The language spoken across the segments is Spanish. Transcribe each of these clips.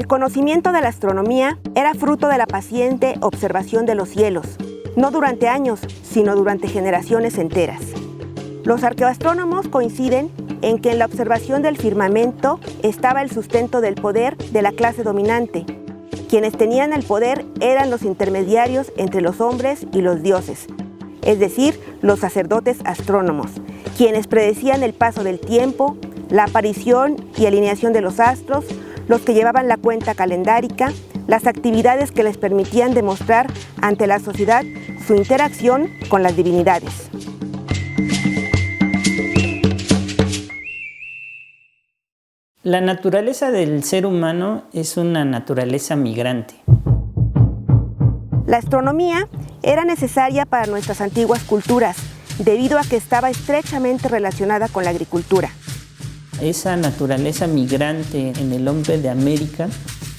El conocimiento de la astronomía era fruto de la paciente observación de los cielos, no durante años, sino durante generaciones enteras. Los arqueoastrónomos coinciden en que en la observación del firmamento estaba el sustento del poder de la clase dominante. Quienes tenían el poder eran los intermediarios entre los hombres y los dioses, es decir, los sacerdotes astrónomos, quienes predecían el paso del tiempo, la aparición y alineación de los astros, los que llevaban la cuenta calendárica, las actividades que les permitían demostrar ante la sociedad su interacción con las divinidades. La naturaleza del ser humano es una naturaleza migrante. La astronomía era necesaria para nuestras antiguas culturas, debido a que estaba estrechamente relacionada con la agricultura. Esa naturaleza migrante en el hombre de América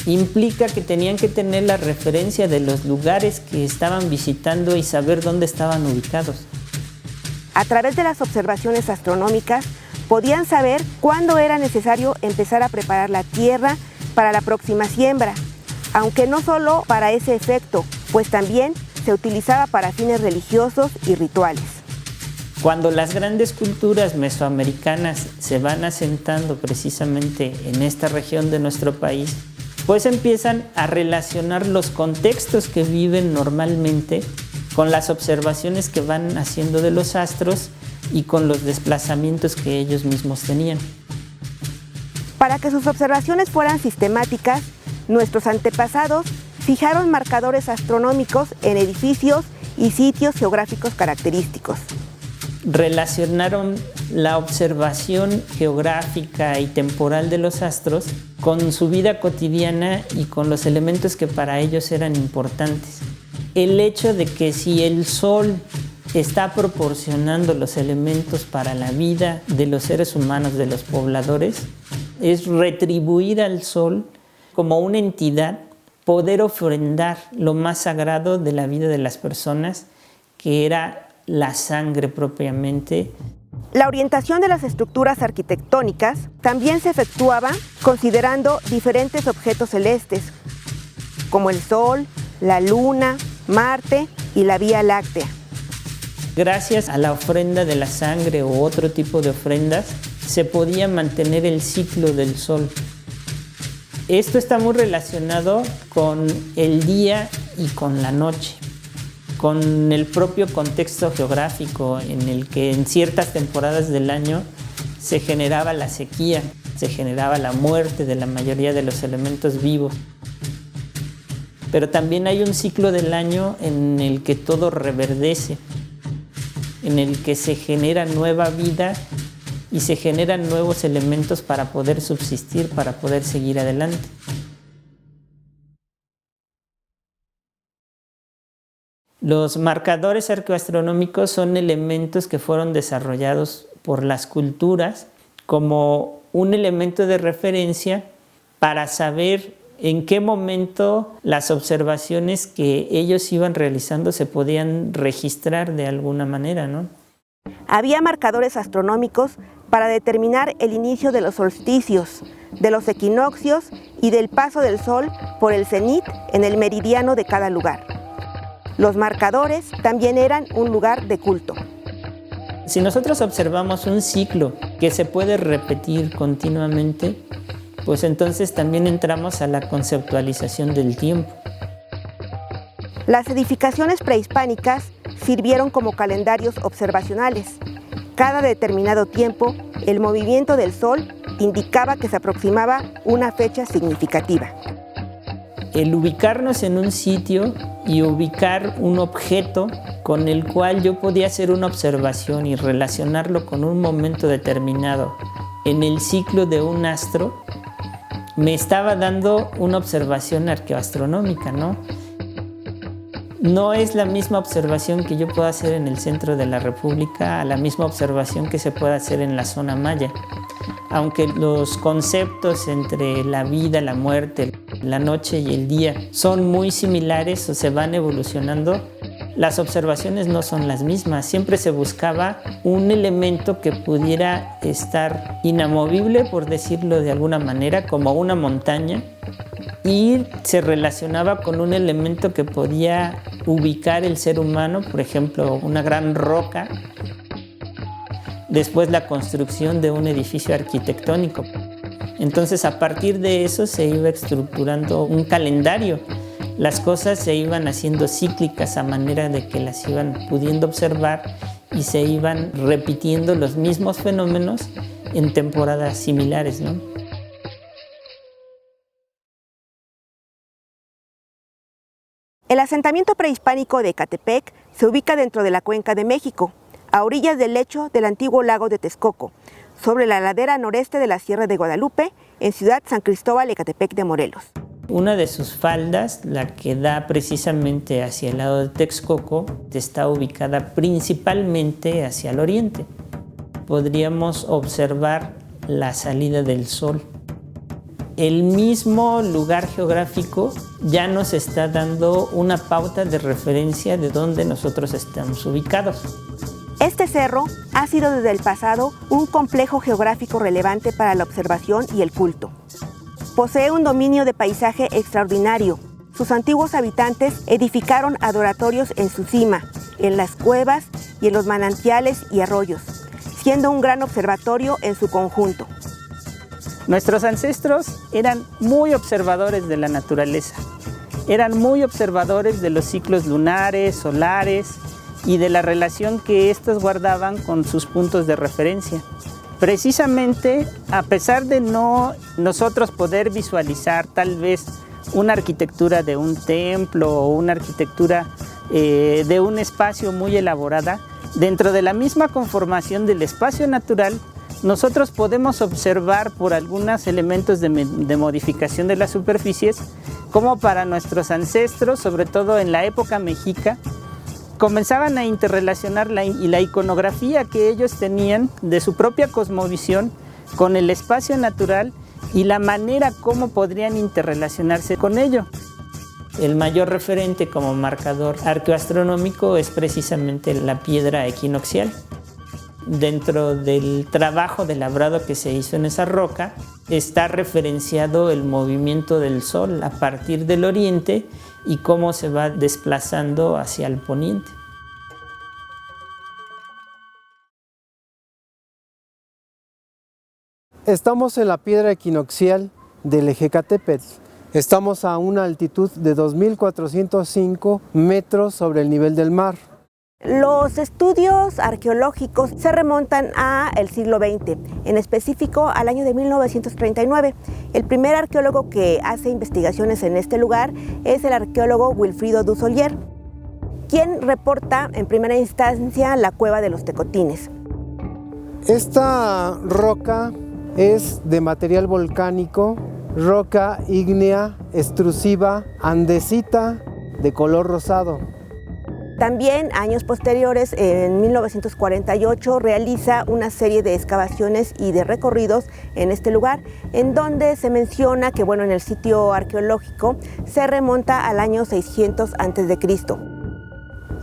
implica que tenían que tener la referencia de los lugares que estaban visitando y saber dónde estaban ubicados. A través de las observaciones astronómicas, podían saber cuándo era necesario empezar a preparar la tierra para la próxima siembra, aunque no solo para ese efecto, pues también se utilizaba para fines religiosos y rituales. Cuando las grandes culturas mesoamericanas se van asentando precisamente en esta región de nuestro país, pues empiezan a relacionar los contextos que viven normalmente con las observaciones que van haciendo de los astros y con los desplazamientos que ellos mismos tenían. Para que sus observaciones fueran sistemáticas, nuestros antepasados fijaron marcadores astronómicos en edificios y sitios geográficos característicos. Relacionaron la observación geográfica y temporal de los astros con su vida cotidiana y con los elementos que para ellos eran importantes. El hecho de que si el Sol está proporcionando los elementos para la vida de los seres humanos, de los pobladores, es retribuir al Sol como una entidad, poder ofrendar lo más sagrado de la vida de las personas, que era la sangre propiamente. La orientación de las estructuras arquitectónicas también se efectuaba considerando diferentes objetos celestes, como el Sol, la Luna, Marte y la Vía Láctea. Gracias a la ofrenda de la sangre o otro tipo de ofrendas, se podía mantener el ciclo del Sol. Esto está muy relacionado con el día y con la noche, con el propio contexto geográfico en el que en ciertas temporadas del año se generaba la sequía, se generaba la muerte de la mayoría de los elementos vivos. Pero también hay un ciclo del año en el que todo reverdece, en el que se genera nueva vida y se generan nuevos elementos para poder subsistir, para poder seguir adelante. Los marcadores arqueoastronómicos son elementos que fueron desarrollados por las culturas como un elemento de referencia para saber en qué momento las observaciones que ellos iban realizando se podían registrar de alguna manera, ¿no? Había marcadores astronómicos para determinar el inicio de los solsticios, de los equinoccios y del paso del Sol por el cenit en el meridiano de cada lugar. Los marcadores también eran un lugar de culto. Si nosotros observamos un ciclo que se puede repetir continuamente, pues entonces también entramos a la conceptualización del tiempo. Las edificaciones prehispánicas sirvieron como calendarios observacionales. Cada determinado tiempo, el movimiento del Sol indicaba que se aproximaba una fecha significativa. El ubicarnos en un sitio y ubicar un objeto con el cual yo podía hacer una observación y relacionarlo con un momento determinado en el ciclo de un astro, me estaba dando una observación arqueoastronómica, ¿no? No es la misma observación que yo puedo hacer en el centro de la República a la misma observación que se puede hacer en la zona maya. Aunque los conceptos entre la vida, la muerte, la noche y el día son muy similares o se van evolucionando, las observaciones no son las mismas. Siempre se buscaba un elemento que pudiera estar inamovible, por decirlo de alguna manera, como una montaña, y se relacionaba con un elemento que podía ubicar el ser humano, por ejemplo, una gran roca. Después la construcción de un edificio arquitectónico. Entonces, a partir de eso se iba estructurando un calendario. Las cosas se iban haciendo cíclicas a manera de que las iban pudiendo observar y se iban repitiendo los mismos fenómenos en temporadas similares, ¿no? El asentamiento prehispánico de Ecatepec se ubica dentro de la Cuenca de México, a orillas del lecho del antiguo lago de Texcoco, sobre la ladera noreste de la Sierra de Guadalupe, en Ciudad San Cristóbal, Ecatepec de Morelos. Una de sus faldas, la que da precisamente hacia el lado de Texcoco, está ubicada principalmente hacia el oriente. Podríamos observar la salida del sol. El mismo lugar geográfico ya nos está dando una pauta de referencia de dónde nosotros estamos ubicados. Este cerro ha sido desde el pasado un complejo geográfico relevante para la observación y el culto. Posee un dominio de paisaje extraordinario. Sus antiguos habitantes edificaron adoratorios en su cima, en las cuevas y en los manantiales y arroyos, siendo un gran observatorio en su conjunto. Nuestros ancestros eran muy observadores de la naturaleza, eran muy observadores de los ciclos lunares, solares y de la relación que estos guardaban con sus puntos de referencia. Precisamente, a pesar de no nosotros poder visualizar tal vez una arquitectura de un templo o una arquitectura de un espacio muy elaborada, dentro de la misma conformación del espacio natural, nosotros podemos observar por algunos elementos de modificación de las superficies, como para nuestros ancestros, sobre todo en la época mexica, comenzaban a interrelacionar la iconografía que ellos tenían de su propia cosmovisión con el espacio natural y la manera como podrían interrelacionarse con ello. El mayor referente como marcador arqueoastronómico es precisamente la piedra equinoccial. Dentro del trabajo de labrado que se hizo en esa roca está referenciado el movimiento del sol a partir del oriente y cómo se va desplazando hacia el poniente. Estamos en la piedra equinoccial del Ecatepec. Estamos a una altitud de 2.405 metros sobre el nivel del mar. Los estudios arqueológicos se remontan al siglo XX, en específico al año de 1939. El primer arqueólogo que hace investigaciones en este lugar es el arqueólogo Wilfrido Dussolier, quien reporta en primera instancia la cueva de los Tecotines. Esta roca es de material volcánico, roca ígnea, extrusiva, andesita, de color rosado. También, años posteriores, en 1948, realiza una serie de excavaciones y de recorridos en este lugar, en donde se menciona que, en el sitio arqueológico se remonta al año 600 a.C.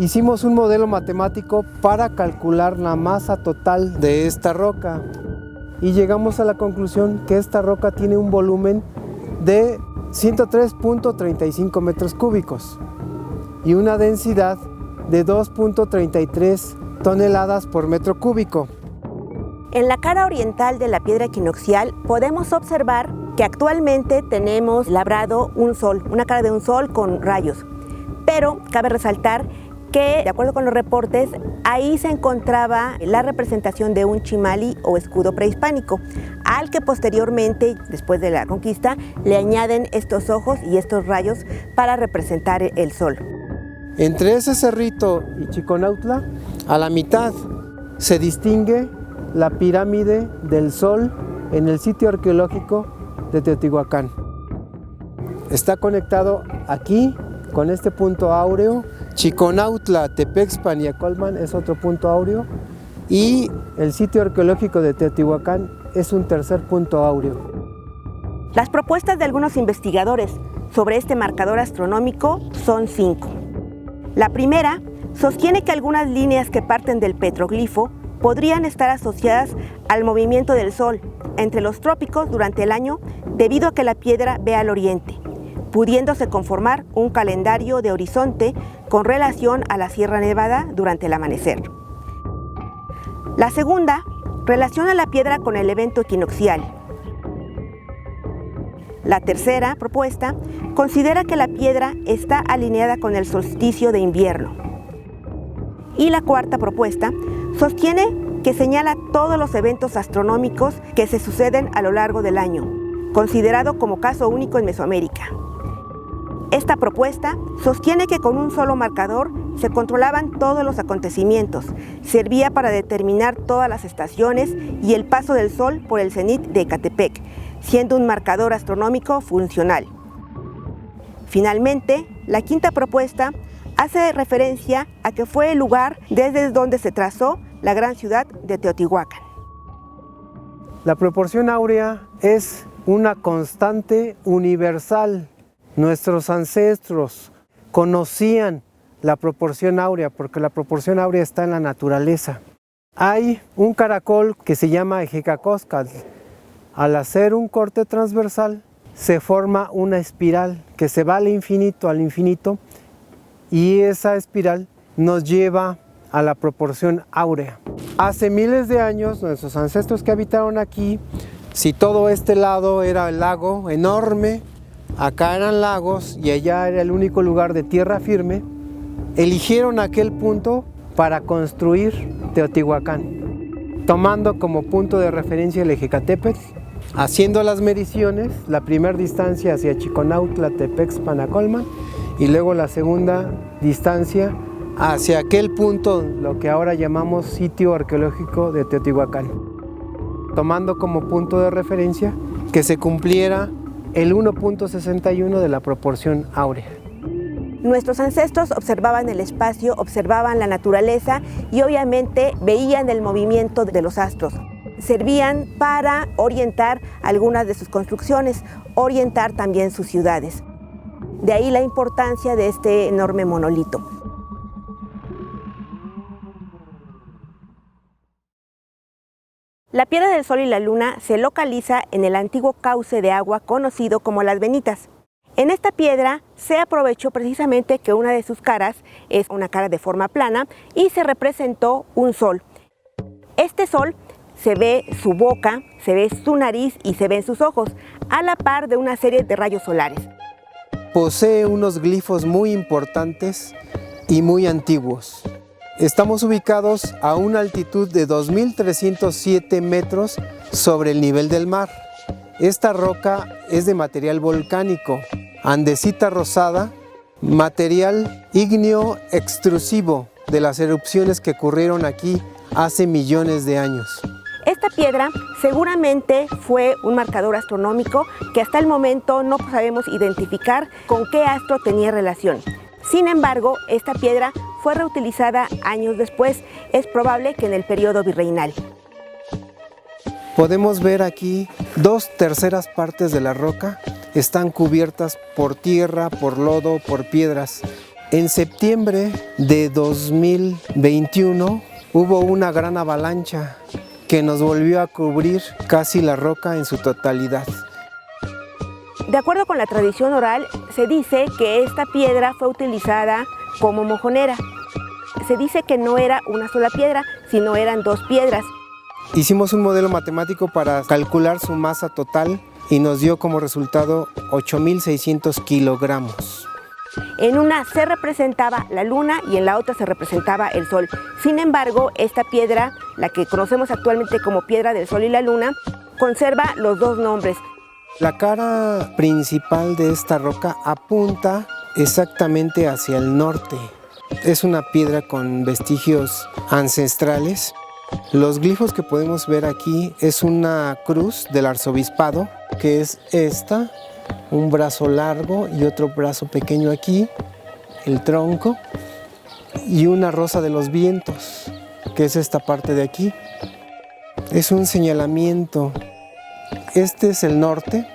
Hicimos un modelo matemático para calcular la masa total de esta roca y llegamos a la conclusión que esta roca tiene un volumen de 103.35 metros cúbicos y una densidad de 2.33 toneladas por metro cúbico. En la cara oriental de la piedra equinoccial podemos observar que actualmente tenemos labrado un sol, una cara de un sol con rayos. Pero cabe resaltar que, de acuerdo con los reportes, ahí se encontraba la representación de un chimali o escudo prehispánico, al que posteriormente, después de la conquista, le añaden estos ojos y estos rayos para representar el sol. Entre ese cerrito y Chiconautla, a la mitad, se distingue la pirámide del Sol en el sitio arqueológico de Teotihuacán. Está conectado aquí con este punto áureo. Chiconautla, Tepexpan y Acolman es otro punto áureo. Y el sitio arqueológico de Teotihuacán es un tercer punto áureo. Las propuestas de algunos investigadores sobre este marcador astronómico son 5. La primera sostiene que algunas líneas que parten del petroglifo podrían estar asociadas al movimiento del Sol entre los trópicos durante el año debido a que la piedra ve al oriente, pudiéndose conformar un calendario de horizonte con relación a la Sierra Nevada durante el amanecer. La segunda relaciona la piedra con el evento equinoccial. La tercera propuesta considera que la piedra está alineada con el solsticio de invierno. Y la cuarta propuesta sostiene que señala todos los eventos astronómicos que se suceden a lo largo del año, considerado como caso único en Mesoamérica. Esta propuesta sostiene que con un solo marcador se controlaban todos los acontecimientos, servía para determinar todas las estaciones y el paso del Sol por el cenit de Ecatepec, siendo un marcador astronómico funcional. Finalmente, la quinta propuesta hace referencia a que fue el lugar desde donde se trazó la gran ciudad de Teotihuacán. La proporción áurea es una constante universal. Nuestros ancestros conocían la proporción áurea porque la proporción áurea está en la naturaleza. Hay un caracol que se llama Ejecacóscatl. Al hacer un corte transversal se forma una espiral que se va al infinito, y esa espiral nos lleva a la proporción áurea. Hace miles de años, nuestros ancestros que habitaron aquí, si todo este lado era el lago enorme, acá eran lagos y allá era el único lugar de tierra firme, eligieron aquel punto para construir Teotihuacán, tomando como punto de referencia el Ejecatepetl, haciendo las mediciones, la primera distancia hacia Chiconautla, Tepexpan-Acolman, y luego la segunda distancia hacia aquel punto, lo que ahora llamamos sitio arqueológico de Teotihuacán, tomando como punto de referencia que se cumpliera el 1.61 de la proporción áurea. Nuestros ancestros observaban el espacio, observaban la naturaleza y obviamente veían el movimiento de los astros. Servían para orientar algunas de sus construcciones, orientar también sus ciudades. De ahí la importancia de este enorme monolito. La piedra del Sol y la Luna se localiza en el antiguo cauce de agua conocido como Las Venitas. En esta piedra se aprovechó precisamente que una de sus caras es una cara de forma plana y se representó un sol. Este sol se ve su boca, se ve su nariz y se ven sus ojos, a la par de una serie de rayos solares. Posee unos glifos muy importantes y muy antiguos. Estamos ubicados a una altitud de 2.307 metros sobre el nivel del mar. Esta roca es de material volcánico, andesita rosada, material ígneo extrusivo de las erupciones que ocurrieron aquí hace millones de años. Esta piedra seguramente fue un marcador astronómico que hasta el momento no sabemos identificar con qué astro tenía relación. Sin embargo, esta piedra fue reutilizada años después, es probable que en el periodo virreinal. Podemos ver aquí 2/3 partes de la roca están cubiertas por tierra, por lodo, por piedras. En septiembre de 2021 hubo una gran avalancha que nos volvió a cubrir casi la roca en su totalidad. De acuerdo con la tradición oral, se dice que esta piedra fue utilizada como mojonera. Se dice que no era una sola piedra, sino eran 2 piedras. Hicimos un modelo matemático para calcular su masa total y nos dio como resultado 8.600 kilogramos. En una se representaba la luna y en la otra se representaba el sol. Sin embargo, esta piedra, la que conocemos actualmente como piedra del Sol y la Luna, conserva los 2 nombres. La cara principal de esta roca apunta exactamente hacia el norte. Es una piedra con vestigios ancestrales. Los glifos que podemos ver aquí es una cruz del arzobispado, que es esta, un brazo largo y otro brazo pequeño aquí, el tronco, y una rosa de los vientos, que es esta parte de aquí. Es un señalamiento. Este es el norte,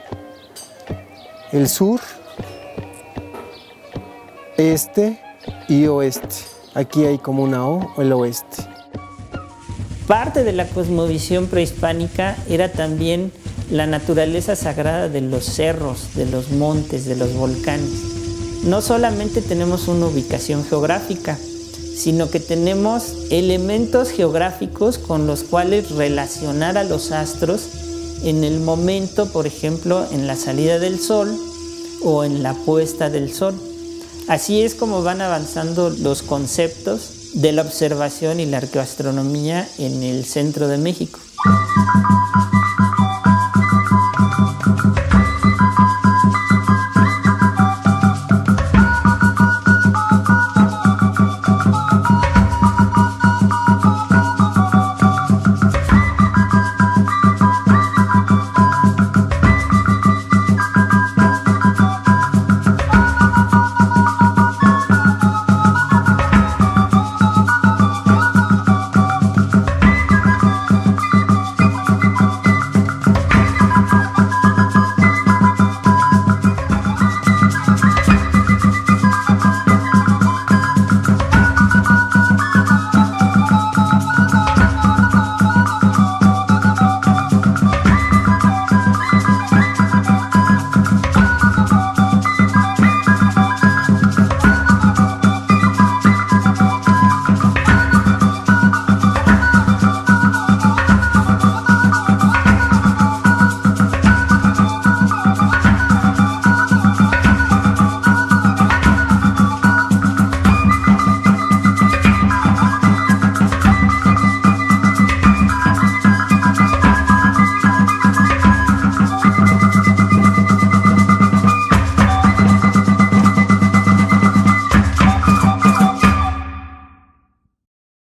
el sur, este y oeste. Aquí hay como una O, el oeste. Parte de la cosmovisión prehispánica era también la naturaleza sagrada de los cerros, de los montes, de los volcanes. No solamente tenemos una ubicación geográfica, sino que tenemos elementos geográficos con los cuales relacionar a los astros en el momento, por ejemplo, en la salida del sol o en la puesta del sol. Así es como van avanzando los conceptos de la observación y la arqueoastronomía en el centro de México.